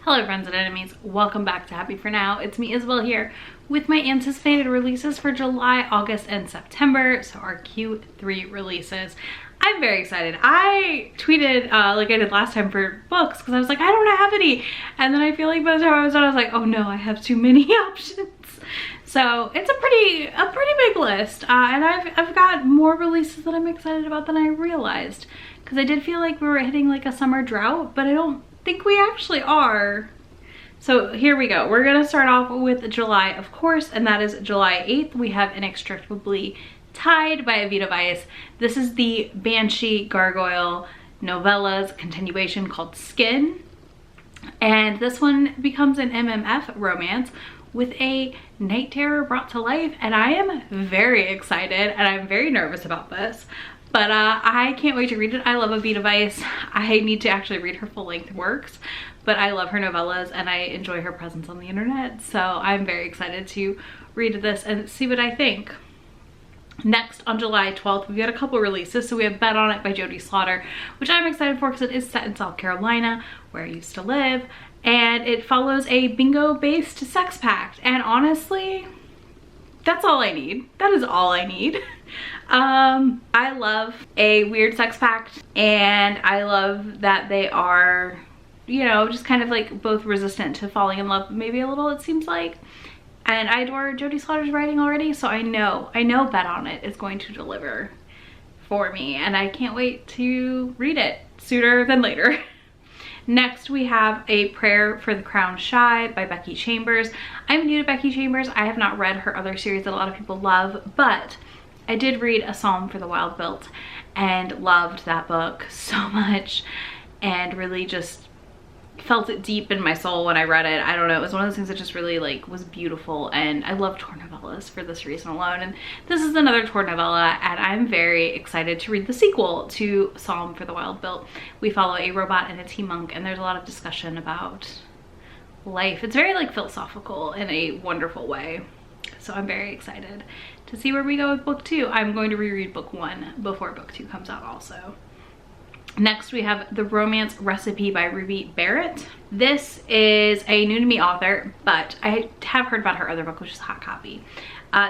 Hello friends and enemies, welcome back to Happy For Now. It's me, Isabel, here with my anticipated releases for July, August, and September, so our Q3 releases. I'm very excited. I tweeted like I did last time for books because I was like, I don't have any, and then I feel like by the time I was done I was like, oh no, I have too many options. So it's a pretty big list, and I've got more releases that I'm excited about than I realized, because I did feel like we were hitting like a summer drought, but I don't think we actually are. So here we go. We're gonna start off with July, of course, and that is July 8th. We have Inextricably Tied by Evita Weiss. This is the Banshee Gargoyle novella's continuation called Skin, and this one becomes an MMF romance with a night terror brought to life, and I am very excited and I'm very nervous about this. But I can't wait to read it. I love Evita Weiss. I need to actually read her full-length works, but I love her novellas and I enjoy her presence on the internet. So I'm very excited to read this and see what I think. Next, on July 12th, we've got a couple releases. So we have Bet On It by Jody Slaughter, which I'm excited for because it is set in South Carolina, where I used to live. And it follows a bingo-based sex pact. And honestly, that's all I need. That is all I need. I love a weird sex pact, and I love that they are, you know, just kind of like both resistant to falling in love, maybe a little, it seems like. And I adore Jody Slaughter's writing already, so I know Bet On It is going to deliver for me, and I can't wait to read it sooner than later. Next, we have A Prayer for the Crown Shy by Becky Chambers. I'm new to Becky Chambers. I have not read her other series that a lot of people love, but I did read A Psalm for the Wild Built and loved that book so much and really just felt it deep in my soul when I read it. I don't know, it was one of those things that just really like was beautiful, and I love tor novellas for this reason alone, and this is another tor novella, and I'm very excited to read the sequel to Psalm for the Wild Built. We follow a robot and a tea monk, and there's a lot of discussion about life. It's very like philosophical in a wonderful way, so I'm very excited to see where we go with book 2. I'm going to reread book 1 before book 2 comes out also. Next, we have The Romance Recipe by Ruby Barrett. This is a new to me author, but I have heard about her other book, which is Hot Copy.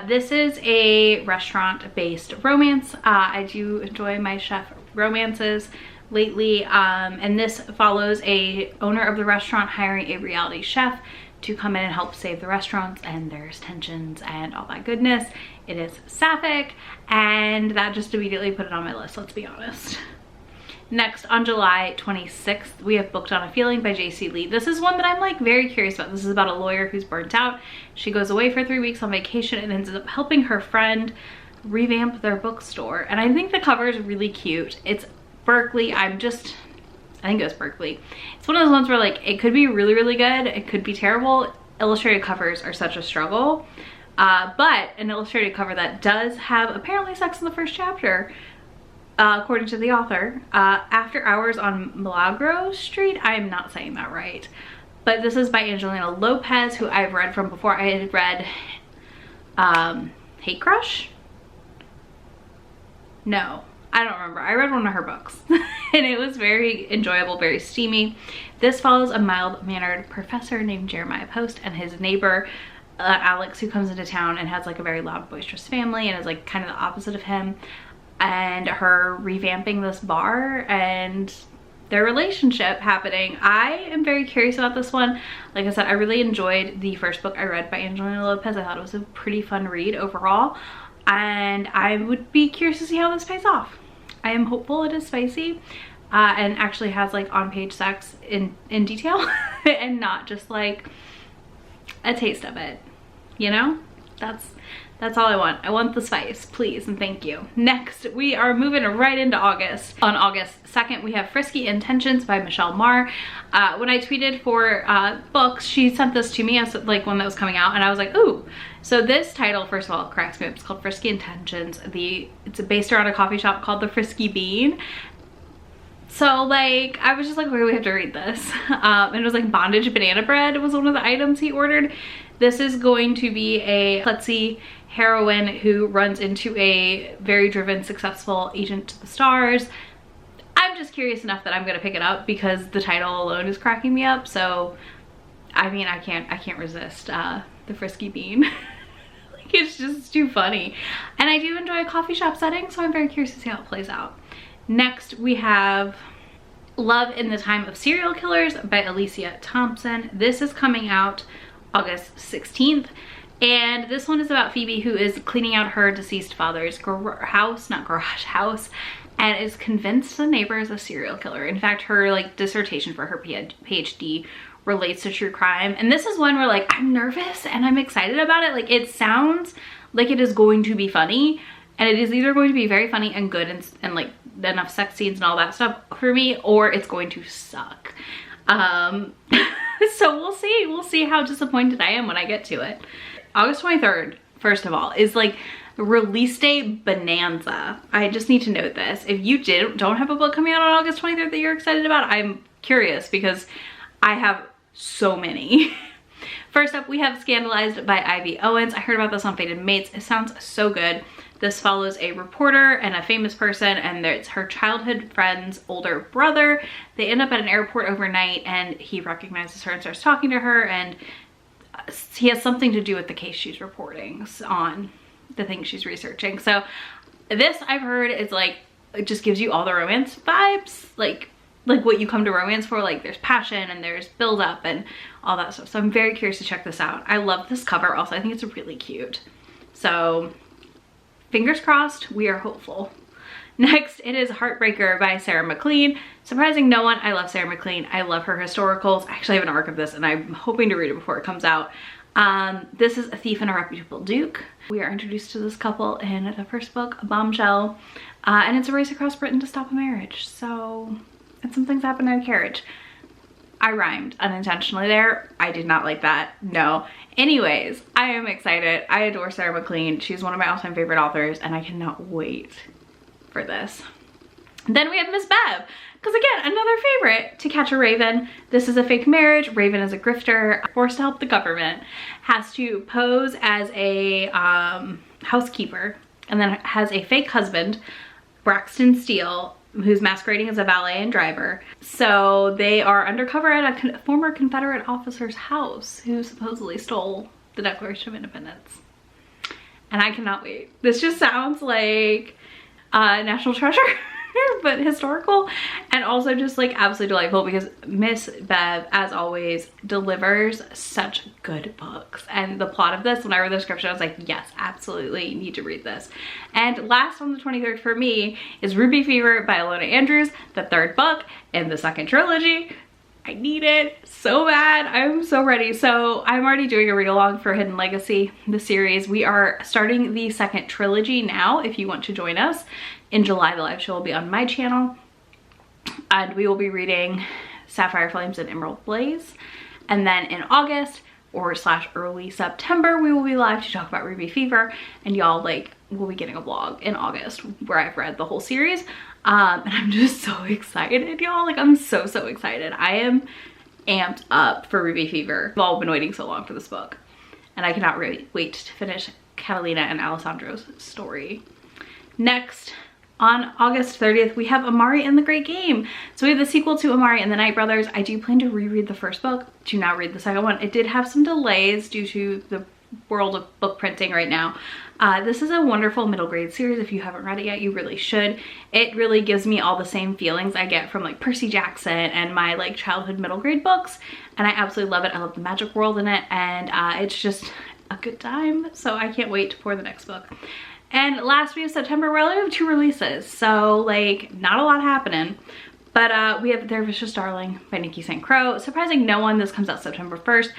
This is a restaurant-based romance. I do enjoy my chef romances lately, and this follows a owner of the restaurant hiring a reality chef to come in and help save the restaurants, and there's tensions and all that goodness. It is sapphic, and that just immediately put it on my list, let's be honest. Next, on July 26th, we have Booked on a Feeling by J.C. Lee. This is one that I'm like very curious about. This is about a lawyer who's burnt out. She goes away for 3 weeks on vacation and ends up helping her friend revamp their bookstore. And I think the cover is really cute. It's Berkeley. I think it was Berkeley. It's one of those ones where like it could be really, really good. It could be terrible. Illustrated covers are such a struggle. But an illustrated cover that does have apparently sex in the first chapter, according to the author, After Hours on Milagro Street. I'm not saying that right, but this is by Angelina Lopez, who I've read from before. I had read Hate Crush? No, I don't remember. I read one of her books and it was very enjoyable, very steamy. This follows a mild-mannered professor named Jeremiah Post and his neighbor Alex, who comes into town and has like a very loud, boisterous family and is like kind of the opposite of him, and her revamping this bar and their relationship happening. I am very curious about this one. Like I said, I really enjoyed the first book I read by Angelina Lopez. I thought it was a pretty fun read overall, and I would be curious to see how this pays off. I am hopeful it is spicy and actually has like on-page sex in detail and not just like a taste of it, you know? That's all I want. I want the spice, please, and thank you. Next, we are moving right into August. On August 2nd, we have Frisky Intentions by Michelle Marr. When I tweeted for books, she sent this to me as like one that was coming out, and I was like, ooh. So this title, first of all, cracks me up. It's called Frisky Intentions. It's based around a coffee shop called the Frisky Bean. So like, I was just like, okay, we have to read this. And it was like bondage banana bread was one of the items he ordered. This is going to be a klutzy heroine who runs into a very driven, successful agent to the stars. I'm just curious enough that I'm gonna pick it up because the title alone is cracking me up. So I mean, I can't resist the Frisky Bean. Like, it's just too funny. And I do enjoy a coffee shop setting, so I'm very curious to see how it plays out. Next, we have Love in the Time of Serial Killers by Alicia Thompson. This is coming out August 16th. And this one is about Phoebe, who is cleaning out her deceased father's house, not garage, house, and is convinced the neighbor is a serial killer. In fact, her like dissertation for her PhD relates to true crime. And this is one where like I'm nervous and I'm excited about it. Like, it sounds like it is going to be funny, and it is either going to be very funny and good and like enough sex scenes and all that stuff for me, or it's going to suck. So we'll see how disappointed I am when I get to it. August 23rd, first of all, is like release day bonanza. I just need to note this. If you don't have a book coming out on August 23rd that you're excited about, I'm curious because I have so many. First up, we have Scandalized by Ivy Owens. I heard about this on Fated Mates. It sounds so good. This follows a reporter and a famous person, and it's her childhood friend's older brother. They end up at an airport overnight, and he recognizes her and starts talking to her, and he has something to do with the case she's reporting on, the thing she's researching. So this, I've heard, is like, it just gives you all the romance vibes, like what you come to romance for. Like, there's passion and there's build up and all that stuff. So I'm very curious to check this out. I love this cover also. I think it's really cute. So fingers crossed, we are hopeful. Next, it is Heartbreaker by Sarah McLean. Surprising no one, I love Sarah McLean. I love her historicals. I actually have an arc of this and I'm hoping to read it before it comes out. This is A Thief and a Reputable Duke. We are introduced to this couple in the first book, Bombshell, and it's a race across Britain to stop a marriage. So, and some things happen in a carriage. I rhymed unintentionally there. I did not like that, no. Anyways, I am excited. I adore Sarah McLean. She's one of my all-time favorite authors, and I cannot wait for this. Then we have Miss Bev, because again, another favorite, To Catch a Raven. This is a fake marriage. Raven is a grifter, forced to help the government, has to pose as a housekeeper, and then has a fake husband, Braxton Steele, who's masquerading as a valet and driver. So they are undercover at a former Confederate officer's house who supposedly stole the Declaration of Independence. And I cannot wait. This just sounds like National Treasure, but historical, and also just like absolutely delightful because Miss Bev, as always, delivers such good books. And the plot of this, when I read the description, I was like, yes, absolutely need to read this. And last on the 23rd for me is Ruby Fever by Alona Andrews, the third book in the second trilogy. I need it so bad. I'm so ready. So I'm already doing a read along for Hidden Legacy, the series. We are starting the second trilogy now if you want to join us. In July, the live show will be on my channel, and we will be reading Sapphire Flames and Emerald Blaze. And then in August or / early September, we will be live to talk about Ruby Fever, and y'all, like, we'll be getting a vlog in August where I've read the whole series. And I'm just so excited, y'all. Like, I'm so excited. I am amped up for Ruby Fever. We've all been waiting so long for this book, and I cannot really wait to finish Catalina and Alessandro's story. Next, on August 30th, we have Amari and the Great Game. So we have the sequel to Amari and the Night Brothers. I do plan to reread the first book, to now read the second one. It did have some delays due to the world of book printing right now. This is a wonderful middle grade series. If you haven't read it yet, you really should. It really gives me all the same feelings I get from like Percy Jackson and my like childhood middle grade books, and I absolutely love it. I love the magic world in it, and it's just a good time. So I can't wait for the next book. And last week of September, we only have 2 releases, so like not a lot happening. But we have Their Vicious Darling by Nikki St. Crow. Surprising no one, this comes out September 1st.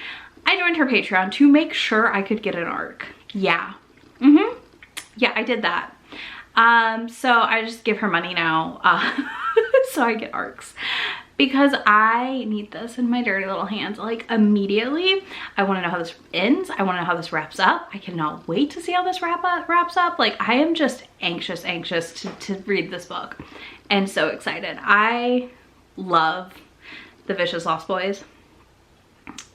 I joined her Patreon to make sure I could get an arc. Yeah. Yeah, I did that. So I just give her money now so I get arcs, because I need this in my dirty little hands, like immediately. I want to know how this ends. I want to know how this wraps up. I cannot wait to see how this wraps up. Like, I am just anxious to read this book, and so excited. I love The Vicious Lost Boys,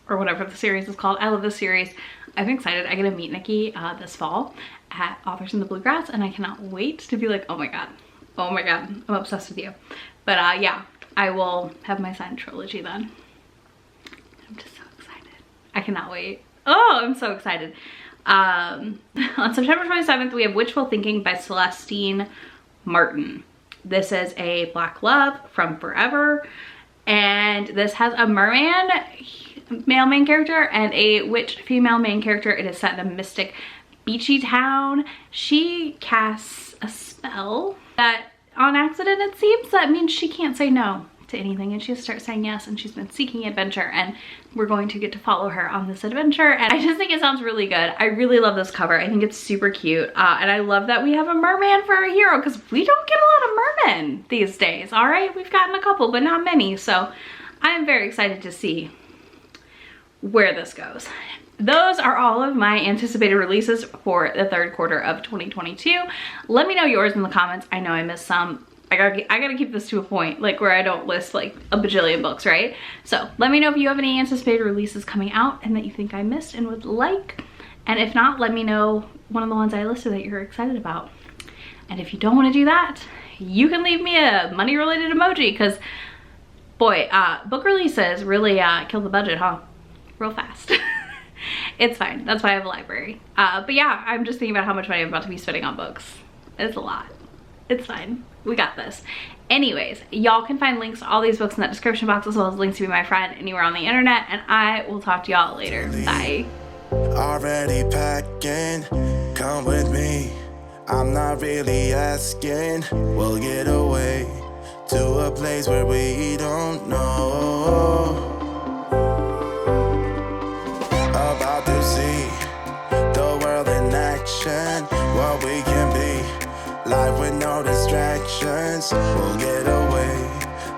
or whatever the series is called. I love this series. I'm excited. I get to meet Nikki this fall at Authors in the Bluegrass, and I cannot wait to be like, oh my god, I'm obsessed with you. But yeah, I will have my signed trilogy then. I'm just so excited. cannot wait. Oh, I'm so excited. On September 27th, we have Wishful Thinking by Celestine Martin. This is a Black love from Forever, and this has a merman male main character and a witch female main character. It is set in a mystic beachy town. She casts a spell that on accident, it seems. That means she can't say no to anything, and she has to start saying yes, and she's been seeking adventure, and we're going to get to follow her on this adventure. And I just think it sounds really good. I really love this cover. I think it's super cute, and I love that we have a merman for our hero, because we don't get a lot of mermen these days. All right, we've gotten a couple, but not many, so I'm very excited to see where this goes. Those are all of my anticipated releases for the third quarter of 2022. Let me know yours in the comments. I know I missed some. I gotta keep this to a point, like where I don't list like a bajillion books, right? So let me know if you have any anticipated releases coming out and that you think I missed and would like. And if not, let me know one of the ones I listed that you're excited about. And if you don't want to do that, you can leave me a money related emoji, because boy, book releases really kill the budget, huh? Real fast. It's fine. That's why I have a library. But yeah, I'm just thinking about how much money I'm about to be spending on books. It's a lot. It's fine. We got this. Anyways, y'all can find links to all these books in that description box, as well as links to be my friend anywhere on the internet, and I will talk to y'all later. Bye. Already packing, come with me. I'm not really asking. We'll get away to a place where we don't know. About to see the world in action, what we can be, life with no distractions. We'll get away.